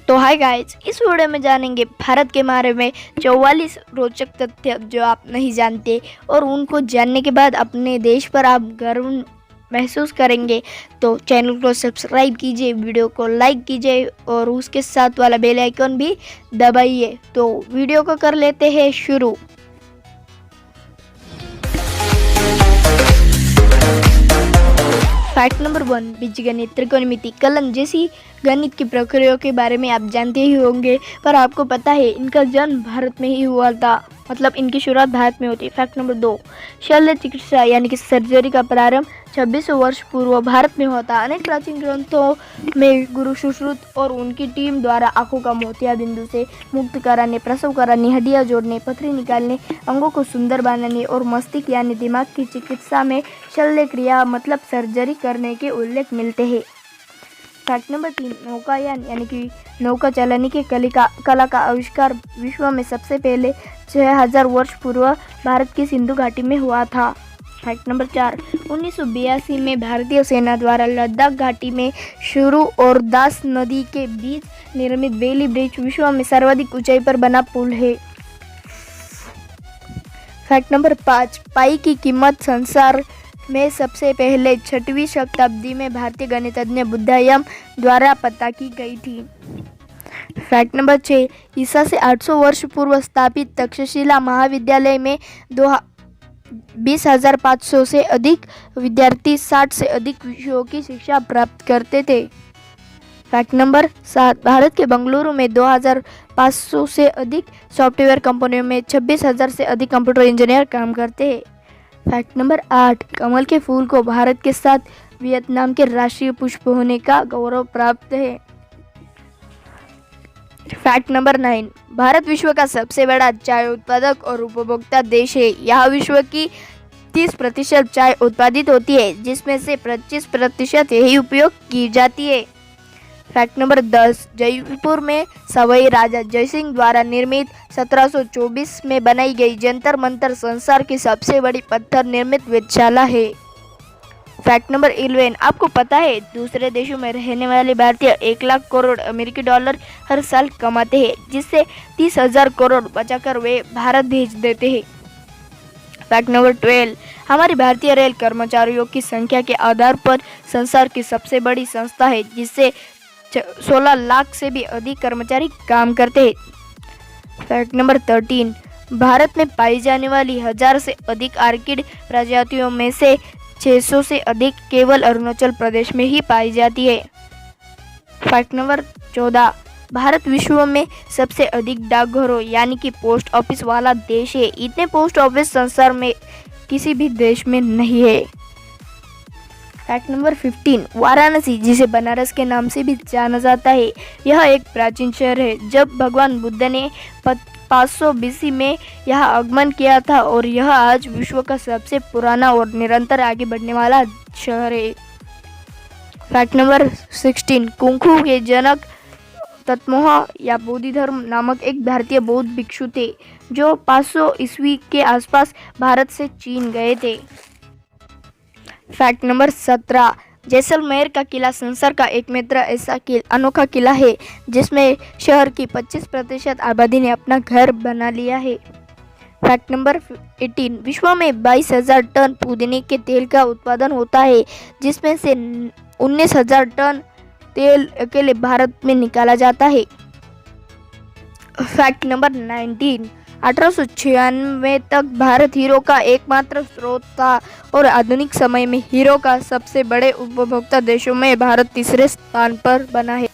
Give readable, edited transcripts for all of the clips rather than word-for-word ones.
तो hi guys, इस video में जानेंगे भारत के बारे में 44 रोचक तथ्य जो आप नहीं जानते और उनको जानने के बाद अपने देश पर आप गर्व महसूस करेंगे। तो चैनल को सब्सक्राइब कीजिए, वीडियो को लाइक कीजिए और उसके साथ वाला बेल आइकन भी दबाइए। तो वीडियो को कर लेते हैं शुरू। फैक्ट नंबर 1, बीजगणित, त्रिकोणमिति, कलन जैसी गणित की प्रक्रियाओं के बारे में आप जानते ही होंगे, पर आपको पता है इनका जन्म भारत में ही हुआ था, मतलब इनकी शुरुआत भारत में होती है। फैक्ट नंबर 2, शल्य चिकित्सा यानी कि सर्जरी का प्रारंभ 2600 वर्ष पूर्व भारत में हुआ था। अनेक प्राचीन ग्रंथों में गुरु सुश्रुत और उनकी टीम द्वारा आंखों का मोतिया बिंदु से मुक्त कराने, प्रसव कराने, हड्डियां जोड़ने, पथरी निकालने, अंगों को सुंदर बनाने और मस्तिष्क यानी दिमाग की चिकित्सा में शल्य क्रिया मतलब सर्जरी करने के उल्लेख मिलते हैं। फैक्ट नंबर 3, नौकायान यानी कि नौका चलाने की कला का आविष्कार विश्व में सबसे पहले 6000 वर्ष पूर्व भारत की सिंधु घाटी में हुआ था। फैक्ट नंबर 4, 1982 में भारतीय सेना द्वारा लद्दाख घाटी में शुरू और दास नदी के बीच निर्मित बेली ब्रिज विश्व में सर्वाधिक ऊंचाई पर बना पुल है। फैक्ट नंबर 5, पाई की कीमत संसार में सबसे पहले 6वीं शताब्दी में भारतीय गणितज्ञ बुद्धायन द्वारा पता की गई थी। फैक्ट नंबर 6, ईसा से 800 वर्ष पूर्व स्थापित तक्षशिला महाविद्यालय में 20,500 से अधिक विद्यार्थी 60 से अधिक विषयों की शिक्षा प्राप्त करते थे। फैक्ट नंबर 7, भारत के बेंगलुरु में 2,500 से अधिक सॉफ्टवेयर कंपनियों में 26,000 से अधिक कंप्यूटर इंजीनियर काम करते हैं। फैक्ट नंबर 8, कमल के फूल को भारत के साथ वियतनाम के राष्ट्रीय पुष्प होने का गौरव प्राप्त है। फैक्ट नंबर 9, भारत विश्व का सबसे बड़ा चाय उत्पादक और उपभोक्ता देश है। यहाँ विश्व की 30% चाय उत्पादित होती है, जिसमें से 25% यही उपयोग की जाती है। फैक्ट नंबर 10, जयपुर में सवाई राजा जयसिंह द्वारा निर्मित 1724 में बनाई गई जंतर मंतर संसार की सबसे बड़ी पत्थर निर्मित वेधशाला है। फैक्ट नंबर 11, आपको पता है दूसरे देशों में रहने वाले भारतीय 1 लाख करोड़ अमेरिकी डॉलर हर साल कमाते हैं, जिससे 30,000 करोड़ बचाकर वे भारत भेज देते हैं। फैक्ट नंबर 12, हमारी भारतीय रेल कर्मचारियों की संख्या के आधार पर संसार की सबसे बड़ी संस्था है, जिससे 16 लाख से भी अधिक कर्मचारी काम करते हैं। फैक्ट नंबर 13, भारत में पाई जाने वाली 1000 से अधिक आर्किड प्रजातियों में से 600 से अधिक केवल अरुणाचल प्रदेश में ही पाई जाती है। फैक्ट नंबर 14, भारत विश्व में सबसे अधिक डाकघरों यानी कि पोस्ट ऑफिस वाला देश है। इतने पोस्ट ऑफिस संसार में किसी भी देश में नहीं है। फैक्ट नंबर 15, वाराणसी जिसे बनारस के नाम से भी जाना जाता है, यह एक प्राचीन शहर है। जब भगवान बुद्ध ने 500 BC में यह आगमन किया था और यह आज विश्व का सबसे पुराना और निरंतर आगे बढ़ने वाला शहर है। फैक्ट नंबर 16, कुंफू के जनक तत्मोह या बोधि धर्म नामक एक भारतीय बौद्ध भिक्षु थे, जो 500 ईस्वी के आसपास भारत से चीन गए थे। फैक्ट नंबर 17, जैसलमेर का किला संसार का एकमात्र ऐसा अनोखा किला है जिसमें शहर की 25% आबादी ने अपना घर बना लिया है। फैक्ट नंबर 18, विश्व में 22,000 टन पुदीने के तेल का उत्पादन होता है, जिसमें से 19,000 टन तेल अकेले भारत में निकाला जाता है। फैक्ट नंबर 19, 1896 तक भारत हीरो का एकमात्र स्रोत था और आधुनिक समय में हीरो का सबसे बड़े उपभोक्ता देशों में भारत तीसरे स्थान पर बना है।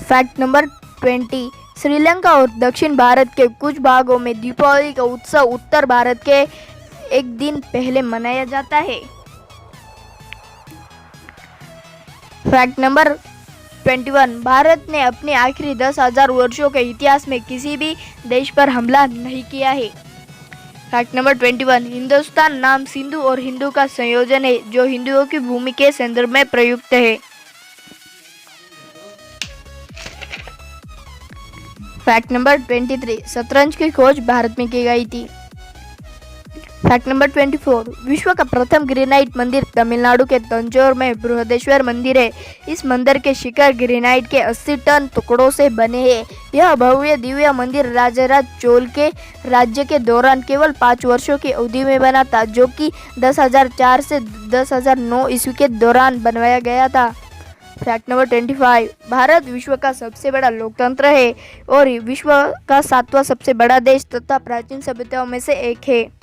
फैक्ट नंबर 20, श्रीलंका और दक्षिण भारत के कुछ भागों में दीपावली का उत्सव उत्तर भारत के एक दिन पहले मनाया जाता है। फैक्ट नंबर 21, भारत ने अपने आखिरी 10,000 वर्षों के इतिहास में किसी भी देश पर हमला नहीं किया है। फैक्ट नंबर 21, हिंदुस्तान नाम सिंधु और हिंदू का संयोजन है, जो हिंदुओं की भूमि के संदर्भ में प्रयुक्त है। फैक्ट नंबर 23, शतरंज की खोज भारत में की गई थी। फैक्ट नंबर 24, विश्व का प्रथम ग्रेनाइट मंदिर तमिलनाडु के तंजौर में बृहदेश्वर मंदिर है। इस मंदिर के शिखर ग्रेनाइट के 80 टन टुकड़ों से बने हैं। यह भव्य दिव्य मंदिर राजराज चोल के राज्य के दौरान केवल 5 वर्षों की अवधि में बना था, जो कि 10,004 से 10,009 ईस्वी के दौरान बनवाया गया था। फैक्ट नंबर 25, भारत विश्व का सबसे बड़ा लोकतंत्र है और विश्व का 7वां सबसे बड़ा देश तथा प्राचीन सभ्यताओं में से एक है।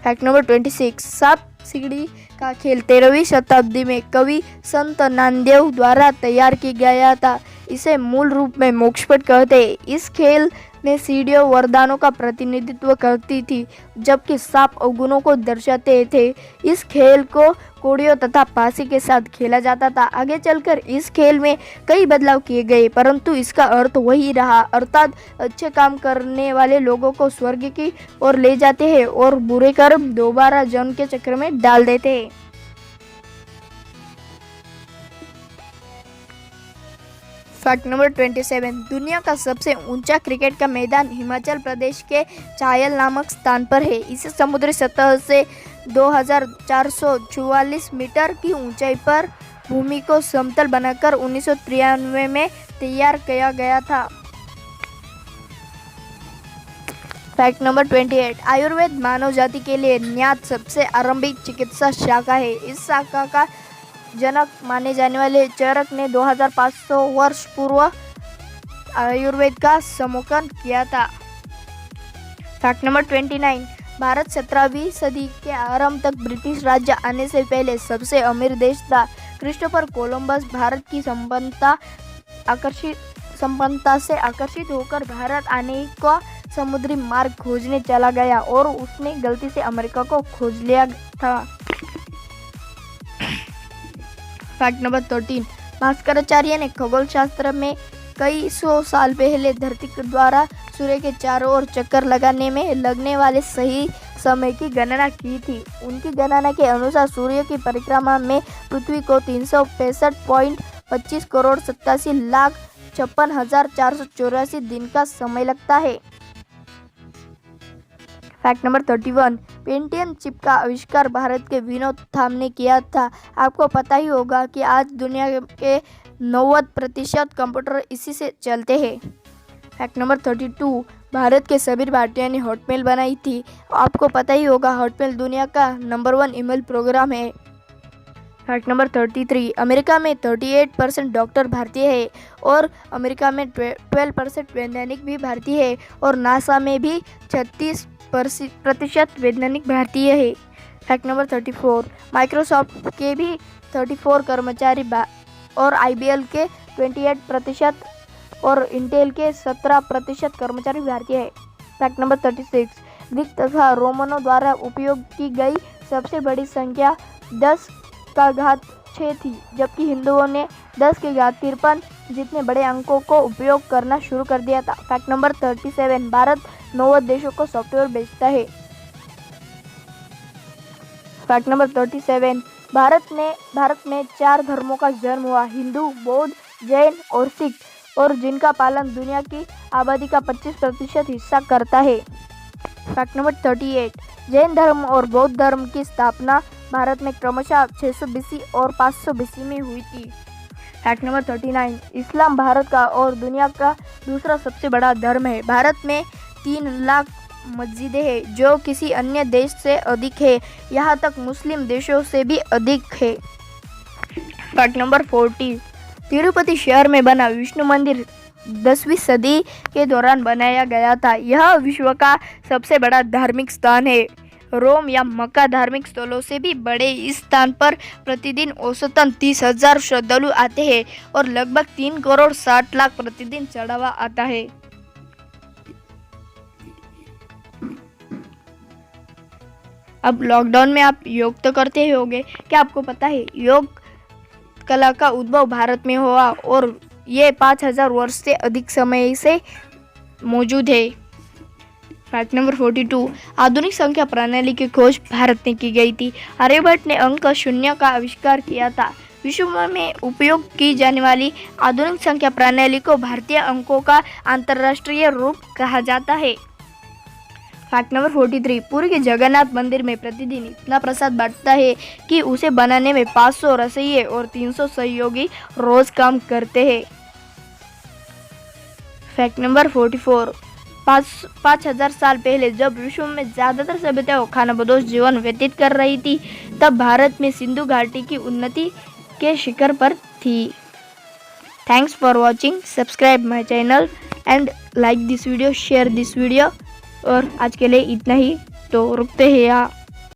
फैक्ट नंबर 26, सांप सीढ़ी का खेल 13वीं शताब्दी में कवि संत नामदेव द्वारा तैयार किया गया था। इसे मूल रूप में मोक्षपट कहते हैं। इस खेल में सीढ़ियों वरदानों का प्रतिनिधित्व करती थी, जबकि सांप अवगुणों को दर्शाते थे। इस खेल को कोड़ियों तथा पासी के साथ खेला जाता था। आगे चलकर इस खेल में कई बदलाव किए गए, परंतु इसका अर्थ वही रहा, अर्थात अच्छे काम करने वाले लोगों को स्वर्ग की ओर ले जाते हैं और बुरे कर्म दोबारा जन्म के चक्र में डाल देते हैं। फैक्ट नंबर 27, दुनिया का सबसे ऊंचा क्रिकेट का मैदान हिमाचल प्रदेश के चायल नामक स्थान पर है। इसे समुद्री सतह से 2,444 मीटर की ऊंचाई पर भूमि को समतल बनाकर 1993 में तैयार किया गया था। फैक्ट नंबर 28, आयुर्वेद मानव जाति के लिए ज्ञात सबसे आरंभिक चिकित्सा शाखा है। इस शाखा का जनक माने जाने वाले चरक ने 2500 वर्ष पूर्व आयुर्वेद का समूहन किया था। फैक्ट नंबर 29, भारत 17वीं सदी के आरंभ तक ब्रिटिश राज्य आने से पहले सबसे अमीर देश था। क्रिस्टोफर कोलंबस भारत की संपन्नता से आकर्षित होकर भारत आने का समुद्री मार्ग खोजने चला गया और उसने गलती से अमेरिका को खोज लिया था। फैक्ट नंबर 13, भास्कराचार्य ने खगोल शास्त्र में कई सौ साल पहले धरती द्वारा सूर्य के चारों ओर चक्कर लगाने में लगने वाले सही समय की गणना की थी। उनकी गणना के अनुसार सूर्य की परिक्रमा में पृथ्वी को 365.25 करोड़ 87,56,484 दिन का समय लगता है। फैक्ट नंबर 31, पेंटियम चिप का आविष्कार भारत के विनोद थाम ने किया था। आपको पता ही होगा कि आज दुनिया के 90% कंप्यूटर इसी से चलते हैं। फैक्ट नंबर 32, भारत के सभी भारतीयों ने हॉटमेल बनाई थी। आपको पता ही होगा हॉटमेल दुनिया का नंबर 1 ईमेल प्रोग्राम है। फैक्ट नंबर 33, अमेरिका में 38% डॉक्टर भारतीय है और अमेरिका में 12% वैज्ञानिक भी भारतीय है और नासा में भी 36% वैज्ञानिक भारतीय है। फैक्ट नंबर 34, माइक्रोसॉफ्ट के भी 34 कर्मचारी और IBM के 28% और इंटेल के 17% कर्मचारी भारतीय है। फैक्ट नंबर 36, ग्रीक तथा रोमनों द्वारा उपयोग की गई सबसे बड़ी संख्या 10 का घात 6 थी, जबकि हिंदुओं ने 10 के घात 53 जितने बड़े अंकों को उपयोग करना शुरू कर दिया था। फैक्ट नंबर 37, भारत 90 देशों को सॉफ्टवेयर बेचता है। फैक्ट नंबर 37, भारत में 4 धर्मों का जन्म हुआ, हिंदू, बौद्ध, जैन और सिख, और जिनका पालन दुनिया की आबादी का 25% हिस्सा करता है। फैक्ट नंबर 38, जैन धर्म और बौद्ध धर्म की स्थापना भारत में क्रमशः 600 BC और 500 BC में हुई थी। फैक्ट नंबर 39, इस्लाम भारत का और दुनिया का दूसरा सबसे बड़ा धर्म है। भारत में 3 लाख मस्जिदें हैं, जो किसी अन्य देश से अधिक है, यहाँ तक मुस्लिम देशों से भी अधिक है। फैक्ट नंबर 40, तिरुपति शहर में बना विष्णु मंदिर 10वीं सदी के दौरान बनाया गया था। यह विश्व का सबसे बड़ा धार्मिक स्थान है। रोम या मक्का धार्मिक स्थलों से भी बड़े इस स्थान पर प्रतिदिन औसतन 30,000 श्रद्धालु आते हैं और लगभग 3 करोड़ 60 लाख प्रतिदिन चढ़ावा आता है। अब लॉकडाउन में आप योग तो करते ही होंगे। क्या आपको पता है योग कला का उद्भव भारत में हुआ और ये 5,000 वर्ष से अधिक समय से मौजूद है। फैक्ट नंबर 42, आधुनिक संख्या प्रणाली की खोज भारत में की गई थी। आर्यभट्ट ने अंक शून्य का आविष्कार किया था। विश्व में उपयोग की जाने वाली आधुनिक संख्या प्रणाली को भारतीय अंकों का अंतर्राष्ट्रीय रूप कहा जाता है। फैक्ट नंबर 43, पुरी के जगन्नाथ मंदिर में प्रतिदिन इतना प्रसाद बढ़ता है कि उसे बनाने में 500 रसोइये और 300 सहयोगी रोज काम करते हैं। फैक्ट नंबर 44, 5000 साल पहले जब विश्व में ज़्यादातर सभ्यताएं खानाबदोश जीवन व्यतीत कर रही थी, तब भारत में सिंधु घाटी की उन्नति के शिखर पर थी। Thanks for watching, subscribe my channel and like this video, share this video. और आज के लिए इतना ही, तो रुकते हैं यहाँ।